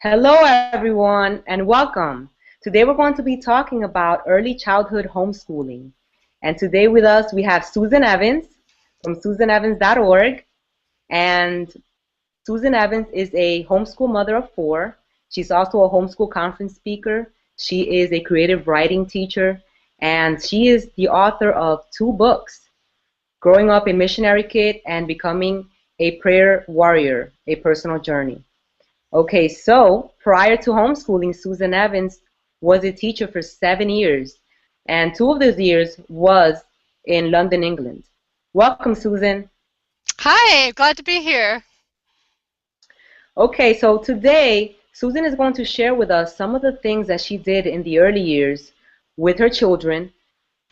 Hello, everyone, and welcome. Today we're going to be talking about early childhood homeschooling. And today with us we have Susan Evans from susanevans.org. And Susan Evans is a homeschool mother of four. She's also a homeschool conference speaker. She is a creative writing teacher, and she is the author of two books, Growing Up a Missionary Kid and Becoming a Prayer Warrior, A Personal Journey. Okay, so prior to homeschooling, Susan Evans was a teacher for 7 years, and two of those years was in London, England. Welcome, Susan. Hi, glad to be here. Okay, so today, Susan is going to share with us some of the things that she did in the early years with her children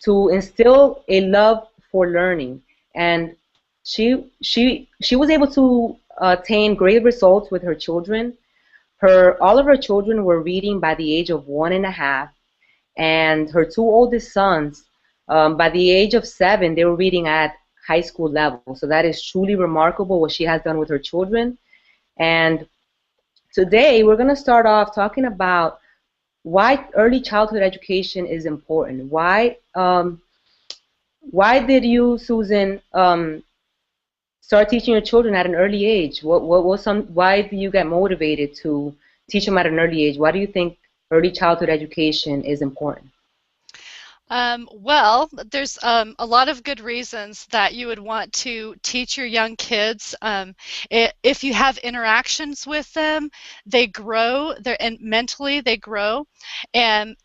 to instill a love for learning. And she was able to attain great results with her children. All of her children were reading by the age of 1.5, and her two oldest sons, by the age of 7, they were reading at high school level. So that is truly remarkable what she has done with her children. And today we're going to start off talking about why early childhood education is important. Why did you, Susan, start teaching your children at an early age? What was why do you get motivated to teach them at an early age? Why do you think early childhood education is important? Well, there's a lot of good reasons that you would want to teach your young kids. If you have interactions with them, they grow. And mentally they grow. And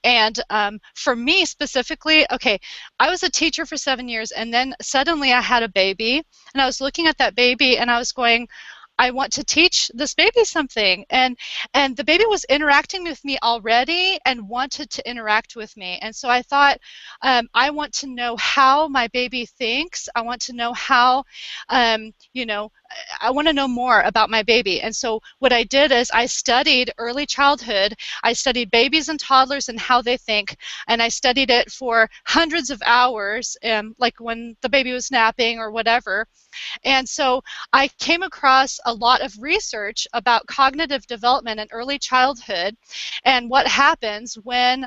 for me specifically, okay, I was a teacher for 7 years, and then suddenly I had a baby, and I was looking at that baby, and I was going, I want to teach this baby something, and the baby was interacting with me already and wanted to interact with me. And so I thought, I want to know how my baby thinks. I want to know how, you know, I want to know more about my baby. And so what I did is I studied early childhood. I studied babies and toddlers and how they think, and I studied it for hundreds of hours, like when the baby was napping or whatever. And so I came across a lot of research about cognitive development in early childhood and what happens when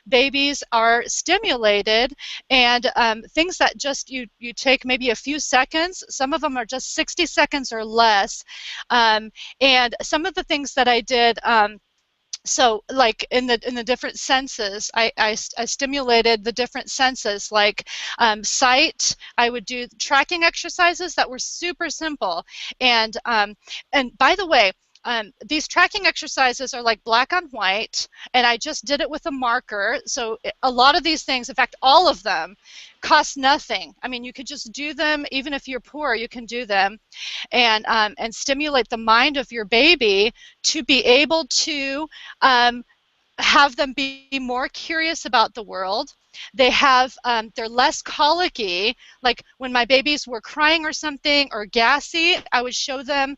babies are stimulated, and things that just you take maybe a few seconds. Some of them are just 60 seconds or less. And some of the things that I did, so like in the different senses, I stimulated the different senses, like sight. I would do tracking exercises that were super simple. And by the way, these tracking exercises are like black on white, and I just did it with a marker. So a lot of these things, in fact all of them, cost nothing. I mean, you could just do them. Even if you're poor, you can do them, and stimulate the mind of your baby to be able to um, have them be more curious about the world. They're less colicky. Like when my babies were crying or something or gassy, I would show them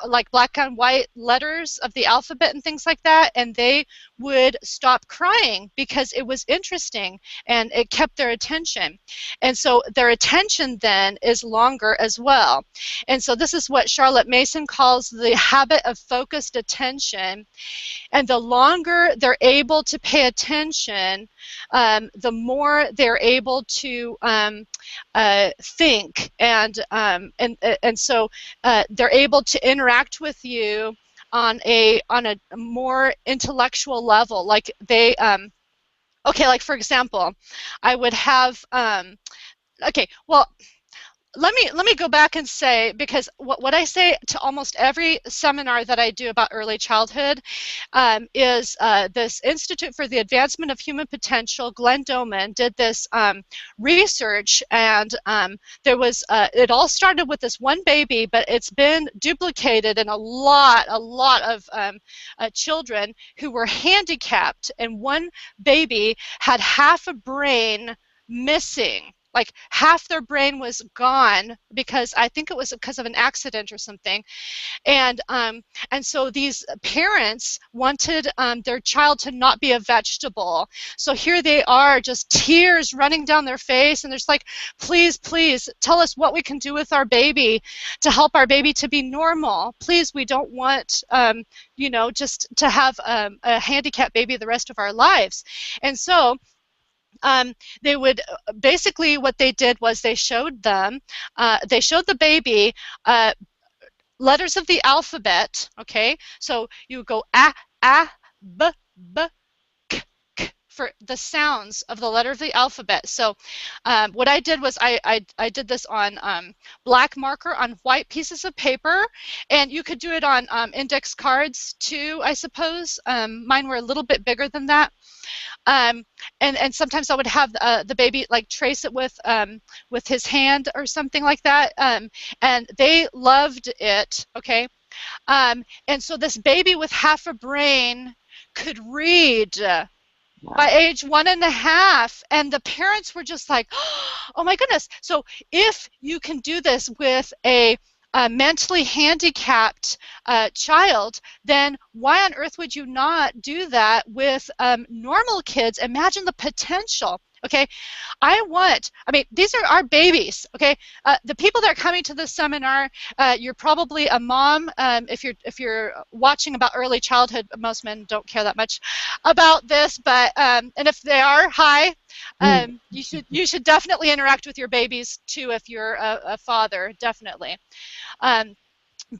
like black and white letters of the alphabet and things like that, and they would stop crying because it was interesting and it kept their attention. And so their attention then is longer as well. And so this is what Charlotte Mason calls the habit of focused attention. And the longer they're able to pay attention, the more they're able to think, and so they're able to interact with you on a more intellectual level. Like they, okay, like for example, I would have, okay, well, let me go back and say, because what I say to almost every seminar that I do about early childhood is this Institute for the Advancement of Human Potential, Glenn Doman, did this research, and it all started with this one baby, but it's been duplicated in a lot of children who were handicapped, and one baby had half a brain missing. Like half their brain was gone because I think it was because of an accident or something. And so these parents wanted their child to not be a vegetable. So here they are, just tears running down their face, and they're just like, please, please tell us what we can do with our baby to help our baby to be normal. Please, we don't want just to have a handicapped baby the rest of our lives. And so they would basically, what they did was they showed the baby letters of the alphabet. Okay, so you go a b b k k for the sounds of the letter of the alphabet. So what I did was I did this on black marker on white pieces of paper, and you could do it on index cards too, I suppose. Mine were a little bit bigger than that. And sometimes I would have the baby like trace it with his hand or something like that. And they loved it. Okay. And so this baby with half a brain could read by age 1.5, and the parents were just like, oh my goodness. So if you can do this with a mentally handicapped child, then why on earth would you not do that with normal kids? Imagine the potential. Okay, these are our babies. Okay, the people that are coming to this seminar, you're probably a mom. If you're watching about early childhood, most men don't care that much about this, but and if they are, hi. You should definitely interact with your babies too if you're a father, definitely.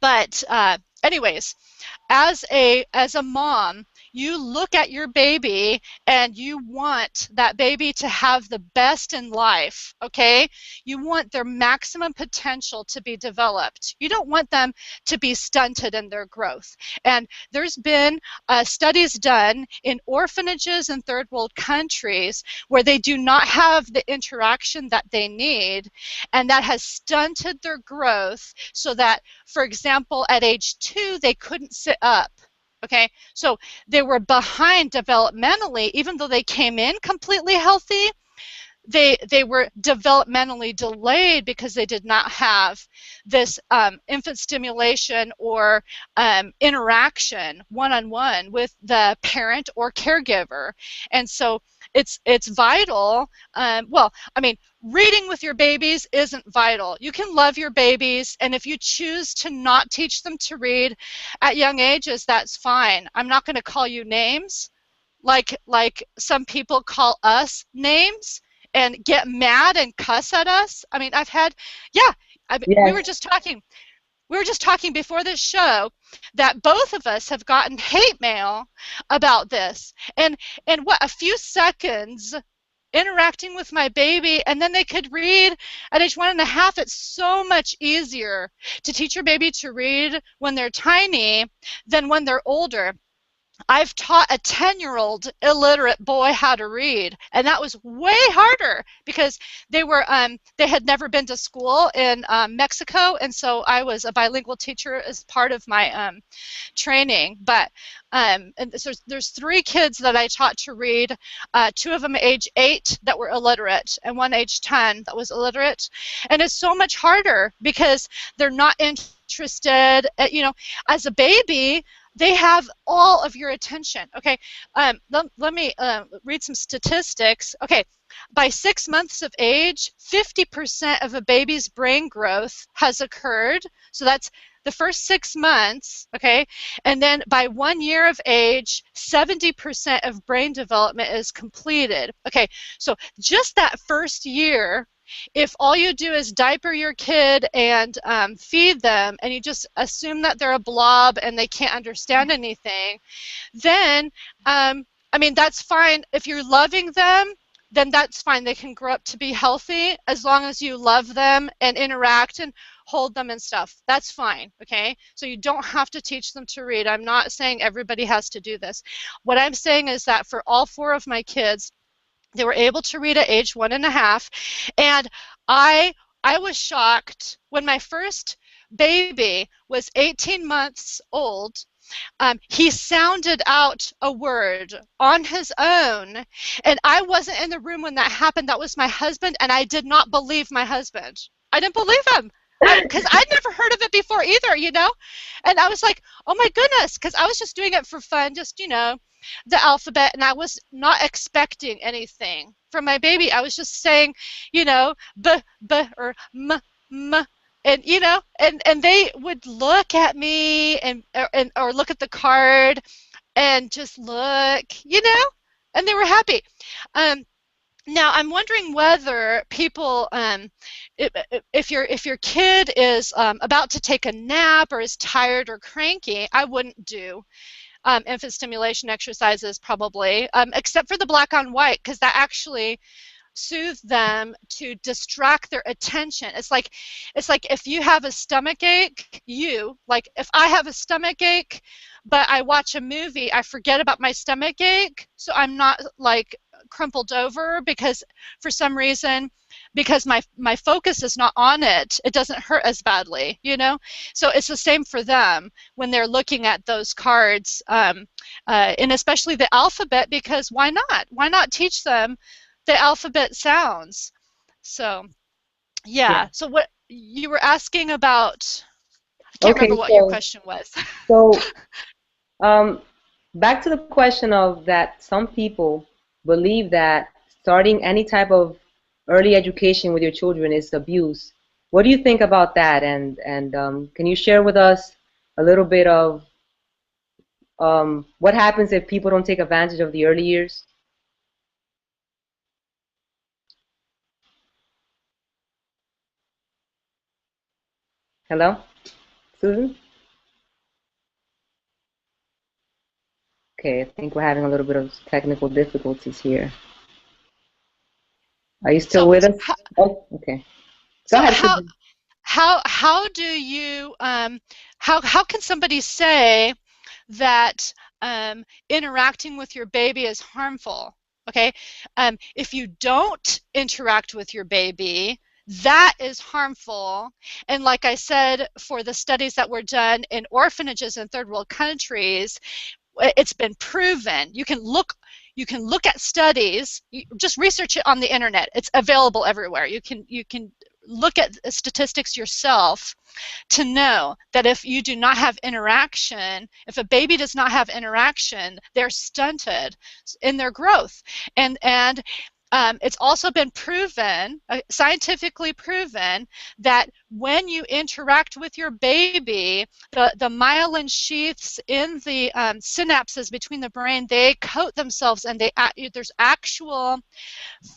But anyways, as a mom, you look at your baby and you want that baby to have the best in life. Okay, you want their maximum potential to be developed. You don't want them to be stunted in their growth. And there's been studies done in orphanages in third world countries where they do not have the interaction that they need, and that has stunted their growth, so that, for example, at age 2 they couldn't sit up. Okay, so they were behind developmentally. Even though they came in completely healthy, they were developmentally delayed because they did not have this infant stimulation or interaction one-on-one with the parent or caregiver. And so it's vital. Well, I mean, reading with your babies isn't vital. You can love your babies, and if you choose to not teach them to read at young ages, that's fine. I'm not going to call you names like some people call us names and get mad and cuss at us. I mean, yeah, we were Yes. just talking before this show that both of us have gotten hate mail about this. And what, a few seconds interacting with my baby, and then they could read at age 1.5. It's so much easier to teach your baby to read when they're tiny than when they're older. I've taught a 10-year-old illiterate boy how to read, and that was way harder because they had never been to school in Mexico, and so I was a bilingual teacher as part of my training. But and so there's 3 kids that I taught to read, 2 of them age 8 that were illiterate, and 1 age 10 that was illiterate. And it's so much harder because they're not interested. As a baby, they have all of your attention. Okay, let me read some statistics. Okay, by 6 months of age, 50% of a baby's brain growth has occurred. So that's the first 6 months. Okay, and then by 1 year of age, 70% of brain development is completed. Okay, so just that first year, if all you do is diaper your kid and feed them, and you just assume that they're a blob and they can't understand anything, then that's fine. If you're loving them, then that's fine. They can grow up to be healthy as long as you love them and interact and hold them and stuff. That's fine. Okay, so you don't have to teach them to read. I'm not saying everybody has to do this. What I'm saying is that for all 4 of my kids, they were able to read at age 1.5, and I was shocked when my first baby was 18 months old. he sounded out a word on his own, and I wasn't in the room when that happened. That was my husband, and I did not believe my husband. I didn't believe him. Because I'd never heard of it before either, you know? And I was like, oh my goodness, because I was just doing it for fun, just, you know, the alphabet, and I was not expecting anything from my baby. I was just saying, you know, b, or m, and you know, and they would look at me and or look at the card and just look, you know, and they were happy. Um, Now I'm wondering whether people, if your kid is about to take a nap or is tired or cranky, I wouldn't do infant stimulation exercises probably, except for the black on white, because that actually soothe them to distract their attention. It's like if you have a stomach ache, like if I have a stomach ache, but I watch a movie, I forget about my stomach ache, so I'm not like crumpled over because for some reason, because my focus is not on it, it doesn't hurt as badly, you know. So it's the same for them when they're looking at those cards, and especially the alphabet, because why not teach them the alphabet sounds? So Yeah. yeah. So what you were asking about, I can't remember Okay, what your question was. so um, back to the question of that some people believe that starting any type of early education with your children is abuse. What do you think about that? And can you share with us a little bit of what happens if people don't take advantage of the early years? Hello, Susan? Okay, I think we're having a little bit of technical difficulties here. Are you still So with us? Oh, okay. Go so ahead, how Susan. how do you how can somebody say that interacting with your baby is harmful? Okay, if you don't interact with your baby, that is harmful. And like I said, for the studies that were done in orphanages in third world countries, it's been proven. You can look at studies, just research it on the internet. It's available everywhere. You can look at statistics yourself to know that if you do not have interaction, if a baby does not have interaction, they're stunted in their growth. And it's also been proven, scientifically proven, that when you interact with your baby, the myelin sheaths in the synapses between the brain, they coat themselves, and there's actual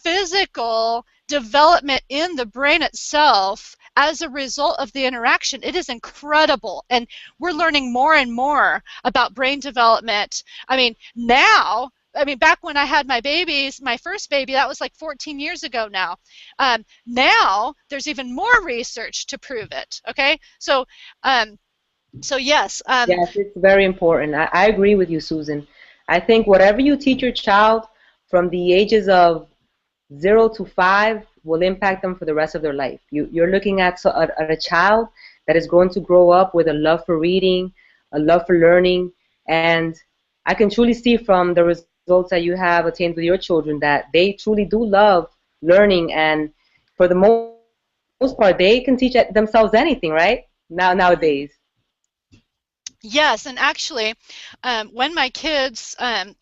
physical development in the brain itself as a result of the interaction. It is incredible, and we're learning more and more about brain development. Back when I had my babies, my first baby, that was like 14 years ago now. Now there's even more research to prove it. Okay, so yes. Yes, it's very important. I agree with you, Susan. I think whatever you teach your child from the ages of 0 to 5 will impact them for the rest of their life. You're looking at a child that is going to grow up with a love for reading, a love for learning, and I can truly see from the results that you have attained with your children that they truly do love learning, and for the most part, they can teach themselves anything, right? Nowadays. Yes, and actually, when my kids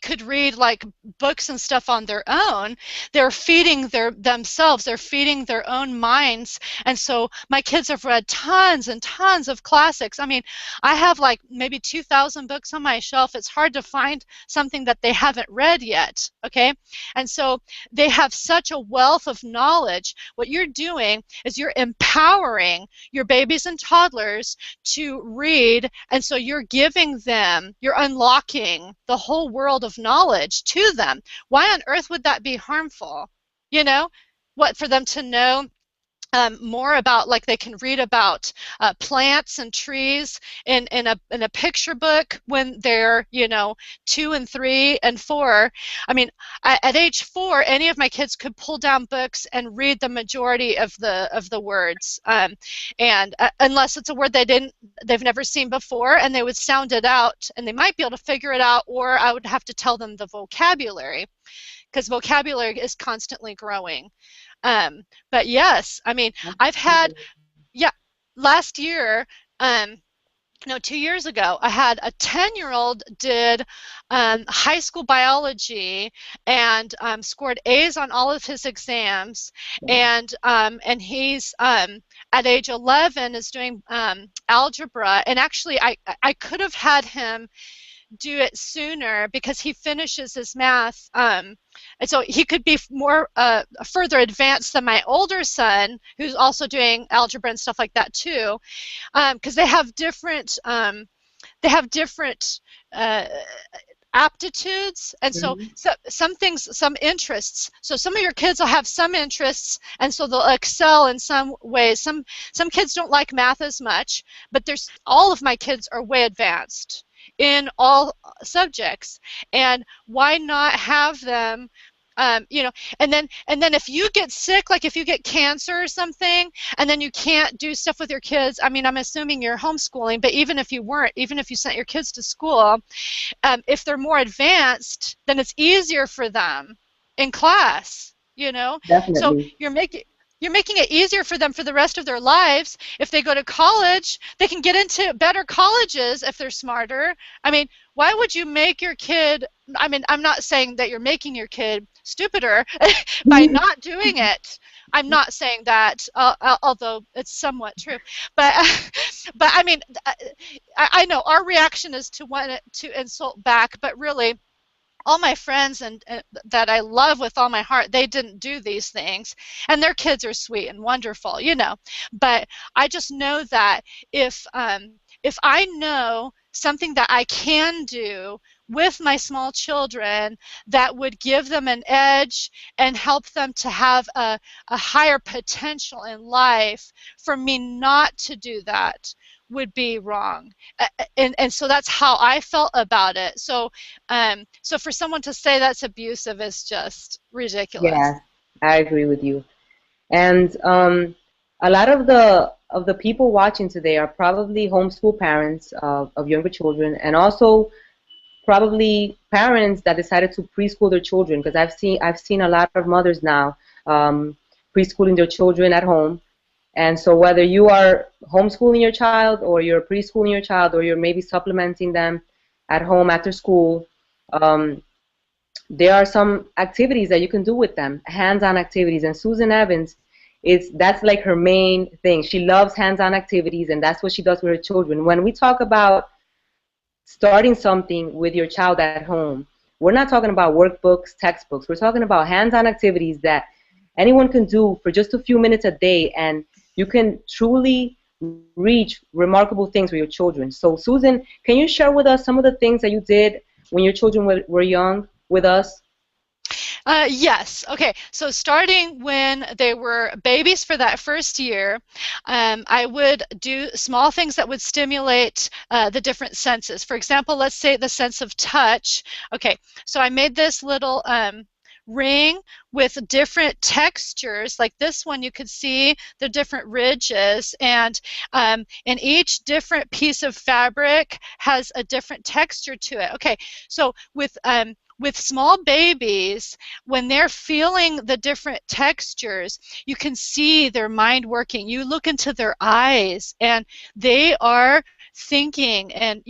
could read like books and stuff on their own, they're feeding themselves, they're feeding their own minds. And so my kids have read tons and tons of classics. I mean, I have like maybe 2,000 books on my shelf. It's hard to find something that they haven't read yet, okay? And so they have such a wealth of knowledge. What you're doing is you're empowering your babies and toddlers to read, and so you're unlocking the whole world of knowledge to them. Why on earth would that be harmful? You know, what, for them to know more about, like, they can read about plants and trees in a picture book when they're 2 and 3 and 4. I mean, at age 4, any of my kids could pull down books and read the majority of the words, and unless it's a word they've never seen before, and they would sound it out, and they might be able to figure it out, or I would have to tell them the vocabulary, because vocabulary is constantly growing. Um, but yes, I mean, I've had, yeah, last year, um, no, 2 years ago, I had a 10-year-old did high school biology and scored A's on all of his exams, and he's at age 11 is doing algebra, and actually I could have had him do it sooner because he finishes his math, and so he could be more further advanced than my older son, who's also doing algebra and stuff like that too, because they have different uh, aptitudes, and so, Mhm. some things, some interests. So some of your kids will have some interests, and so they'll excel in some ways. Some kids don't like math as much, but there's all of my kids are way advanced in all subjects, and why not have them, you know, and then if you get sick, like if you get cancer or something, and then you can't do stuff with your kids. I mean, I'm assuming you're homeschooling, but even if you weren't, even if you sent your kids to school, if they're more advanced, then it's easier for them in class, you know? So Definitely. you're making it easier for them for the rest of their lives. If they go to college, they can get into better colleges if they're smarter. I mean, why would you make your kid, I mean, I'm not saying that you're making your kid stupider by not doing it. I'm not saying that, although it's somewhat true. But but I mean, I know our reaction is to want to insult back, but really, all my friends and that I love with all my heart, they didn't do these things, and their kids are sweet and wonderful, you know. But I just know that if I know something that I can do with my small children that would give them an edge and help them to have a higher potential in life, for me not to do that would be wrong. And so that's how I felt about it. So for someone to say that's abusive is just ridiculous. Yes, I agree with you. And a lot of the people watching today are probably homeschool parents of younger children, and also probably parents that decided to preschool their children. Because I've seen a lot of mothers now preschooling their children at home. And so whether you are homeschooling your child, or you're preschooling your child, or you're maybe supplementing them at home after school, um, there are some activities that you can do with them, hands-on activities. And Susan Evans, that's like her main thing. She loves hands-on activities, and that's what she does with her children. When we talk about starting something with your child at home, we're not talking about workbooks, textbooks. We're talking about hands-on activities that anyone can do for just a few minutes a day, and you can truly reach remarkable things with your children. So, Susan, can you share with us some of the things that you did when your children were young with us? Yes. Okay. So starting when they were babies for that first year, I would do small things that would stimulate the different senses. For example, let's say the sense of touch. Okay. So I made this little ring with different textures. Like this one, you could see the different ridges, and each different piece of fabric has a different texture to it. Okay. So with small babies, when they're feeling the different textures, you can see their mind working. You look into their eyes, and they are thinking, and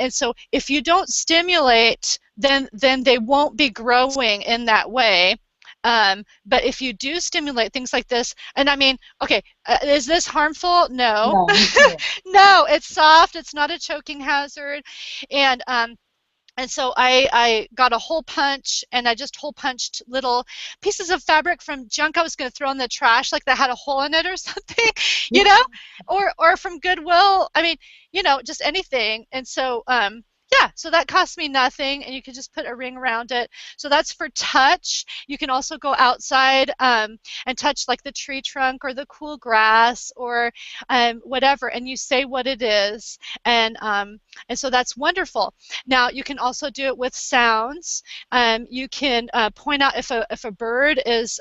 so if you don't stimulate, then they won't be growing in that way. But if you do stimulate things like this, and I mean, okay, is this harmful? No. No. No, it's soft, it's not a choking hazard. And um, and so I got a hole punch, and I just hole punched little pieces of fabric from junk I was going to throw in the trash, like that had a hole in it or something, you know, or from Goodwill. I mean, just anything. And so Yeah, so that costs me nothing, and you can just put a ring around it. So that's for touch. You can also go outside and touch like the tree trunk or the cool grass or whatever, and you say what it is, and so that's wonderful. Now you can also do it with sounds. You can point out if a bird is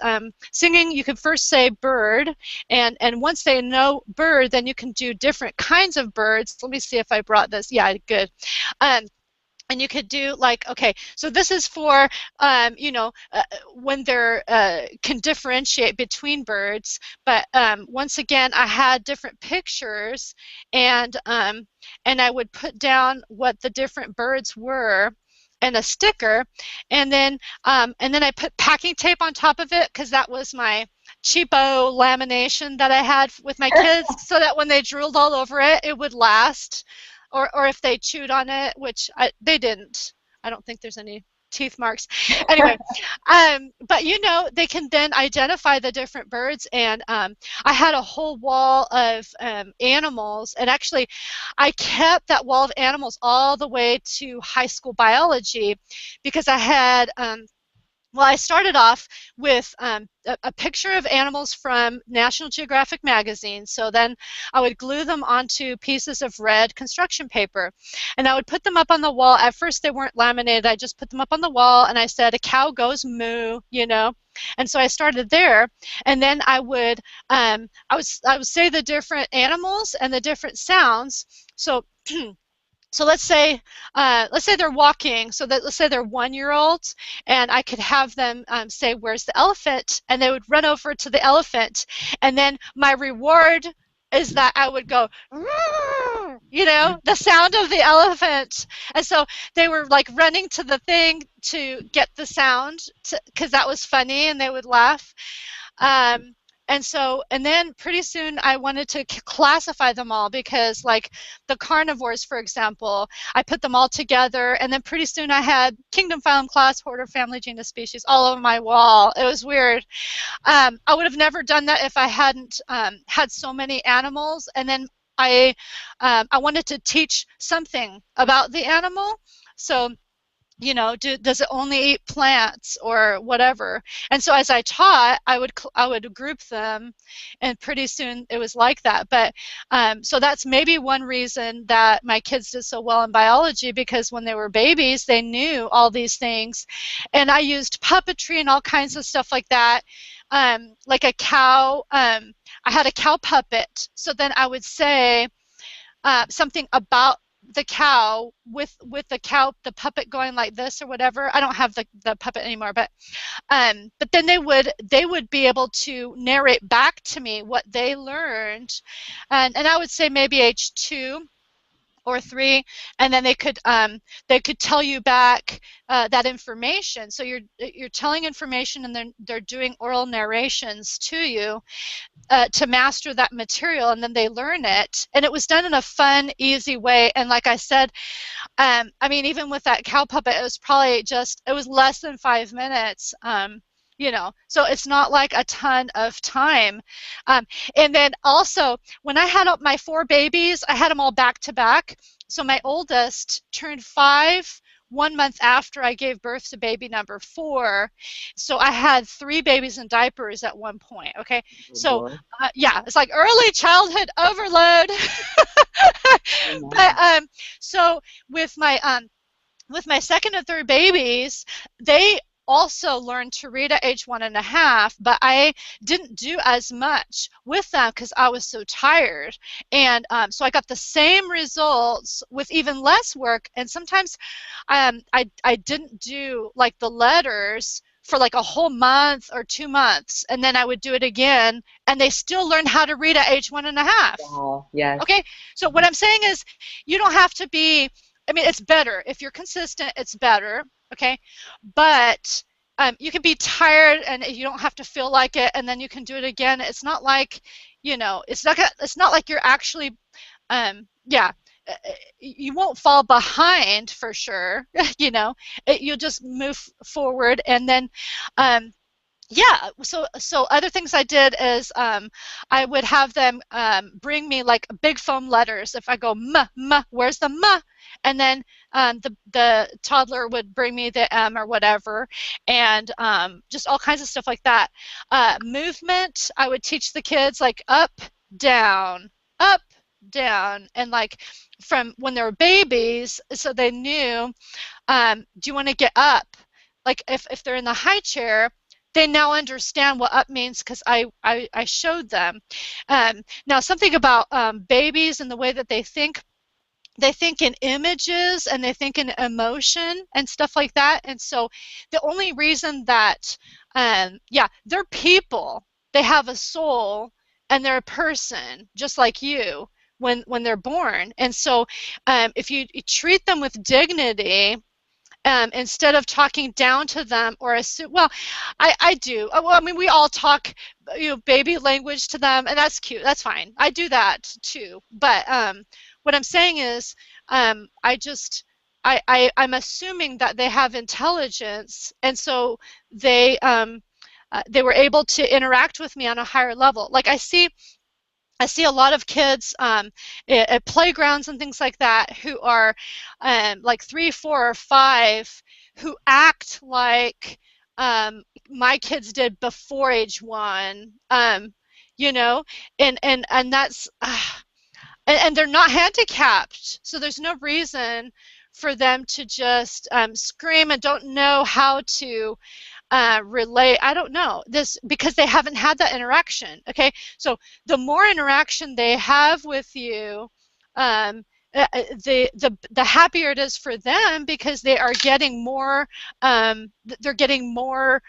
singing. You can first say bird, and once they know bird, then you can do different kinds of birds. Let me see if I brought this. Yeah, good. Um, and you could do like, okay, so this is for when they're can differentiate between birds. But once again, I had different pictures, and I would put down what the different birds were and a sticker, and then I put packing tape on top of it because that was my cheapo lamination that I had with my kids, so that when they drooled all over it, it would last. Or if they chewed on it, which they didn't. I don't think there's any teeth marks. Anyway, but they can then identify the different birds, and I had a whole wall of animals, and actually I kept that wall of animals all the way to high school biology because I had well, I started off with a picture of animals from National Geographic magazine. So then I would glue them onto pieces of red construction paper. And I would put them up on the wall. At first, they weren't laminated. I just put them up on the wall, and I said, a cow goes moo, And so I started there. And then I would say the different animals and the different sounds. So So let's say they're walking. Let's say they're 1 year olds, and I could have them say, "Where's the elephant?" And they would run over to the elephant, and then my reward is that I would go, the sound of the elephant. And so they were like running to the thing to get the sound, because that was funny, and they would laugh. Um, and then pretty soon I wanted to classify them all, because like the carnivores, for example, I put them all together, and then pretty soon I had kingdom, phylum, class, order, family, genus, species all over my wall. It was weird. I would have never done that if I hadn't had so many animals. And then I wanted to teach something about the animal. So does it only eat plants or whatever? And so as I taught, I would group them, and pretty soon it was like that. But so that's maybe one reason that my kids did so well in biology, because when they were babies, they knew all these things, and I used puppetry and all kinds of stuff like that. Like a cow, I had a cow puppet. So then I would say something about the cow with the puppet going like this or whatever. I don't have the puppet anymore, but then they would be able to narrate back to me what they learned, and I would say maybe age 2 or 3, and then they could tell you back that information. So you're telling information, and they're doing oral narrations to you to master that material, and then they learn it. And it was done in a fun, easy way. And like I said, I mean, even with that cow puppet, it was less than 5 minutes. So it's not like a ton of time. And then also, when I had my 4 babies, I had them all back to back. So my oldest turned 5 1 month after I gave birth to baby number 4. So I had 3 babies in diapers at one point. Okay. Oh So boy. yeah, it's like early childhood overload. But so with my second and third babies, they also learned to read at age 1.5, but I didn't do as much with them because I was so tired. And so I got the same results with even less work. And sometimes I didn't do like the letters for like a whole month or 2 months, and then I would do it again, and they still learned how to read at age 1.5. Wow. Yes. Okay, so what I'm saying is, you don't have to be, I mean, it's better. If you're consistent, it's better, okay? But you can be tired, and you don't have to feel like it, and then you can do it again. It's not like, it's not like you're actually, yeah, you won't fall behind for sure, you'll just move forward. And then, um, Yeah, so other things I did is I would have them bring me like big foam letters. If I go m, where's the m? And then the toddler would bring me the m or whatever, and just all kinds of stuff like that. Movement, I would teach the kids like down, up, down, and like from when they were babies, so they knew do you want to get up? Like if they're in the high chair, they now understand what up means because I showed them. Now something about babies and the way that they think in images and they think in emotion and stuff like that. And so the only reason that, yeah, they're people, they have a soul and they're a person just like you when they're born. And so if you treat them with dignity, instead of talking down to them or assume, well, I do. Well, I mean, we all talk, baby language to them, and that's cute. That's fine. I do that too. But what I'm saying is, I just, I'm assuming that they have intelligence, and so they were able to interact with me on a higher level. Like I see a lot of kids at playgrounds and things like that who are like 3, 4, or 5 who act like my kids did before age 1, you know, and that's and they're not handicapped, so there's no reason for them to just scream and don't know how to relate. I don't know this because they haven't had that interaction. Okay, so the more interaction they have with you, um, the happier it is for them because they are getting more. They're getting more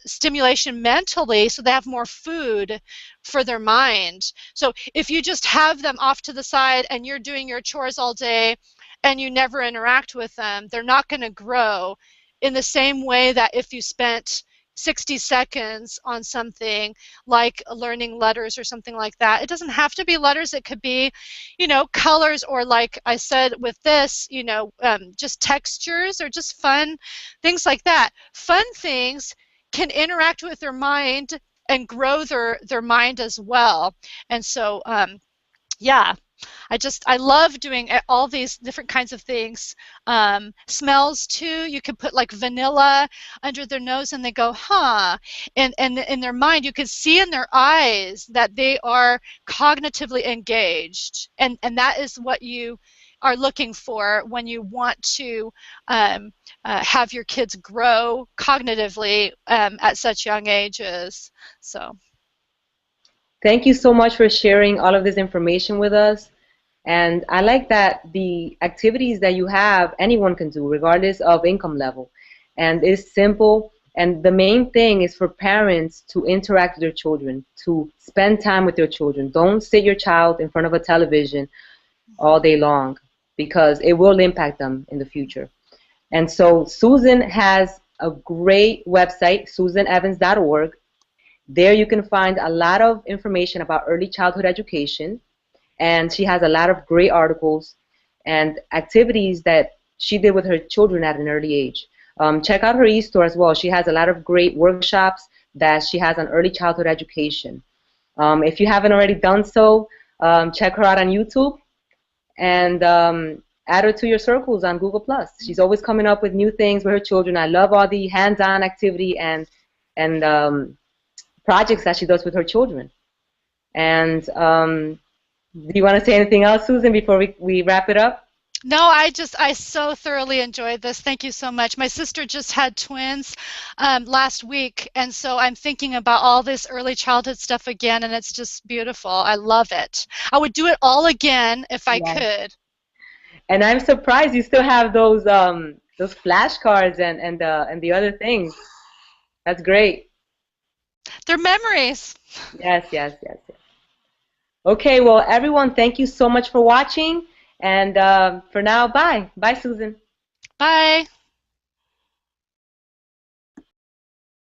stimulation mentally, so they have more food for their mind. So if you just have them off to the side and you're doing your chores all day and you never interact with them, they're not going to grow in the same way that if you spent 60 seconds on something like learning letters or something like that. It doesn't have to be letters. It could be, colors, or like I said with this, just textures or just fun things like that. Fun things can interact with their mind and grow their mind as well. And so, yeah, I love doing all these different kinds of things. Smells too. You can put like vanilla under their nose and they go, huh. And in their mind, you can see in their eyes that they are cognitively engaged. And that is what you are looking for when you want to have your kids grow cognitively at such young ages. So. Thank you so much for sharing all of this information with us. And I like that the activities that you have, anyone can do, regardless of income level. And it's simple. And the main thing is for parents to interact with their children, to spend time with their children. Don't sit your child in front of a television all day long because it will impact them in the future. And so Susan has a great website, susanevans.org. There you can find a lot of information about early childhood education, and she has a lot of great articles and activities that she did with her children at an early age. Check out her e-store as well. She has a lot of great workshops that she has on early childhood education. If you haven't already done so, check her out on YouTube and add her to your circles on Google+. She's always coming up with new things with her children. I love all the hands-on activity and projects that she does with her children. And do you want to say anything else, Susan, before we wrap it up? No, I so thoroughly enjoyed this. Thank you so much. My sister just had twins last week, and so I'm thinking about all this early childhood stuff again, and it's just beautiful. I love it. I would do it all again if I Yes. could. And I'm surprised you still have those flashcards and the other things. That's great. They're memories. Yes, yes, yes, yes. Okay, well, everyone, thank you so much for watching. And for now, bye. Bye, Susan. Bye.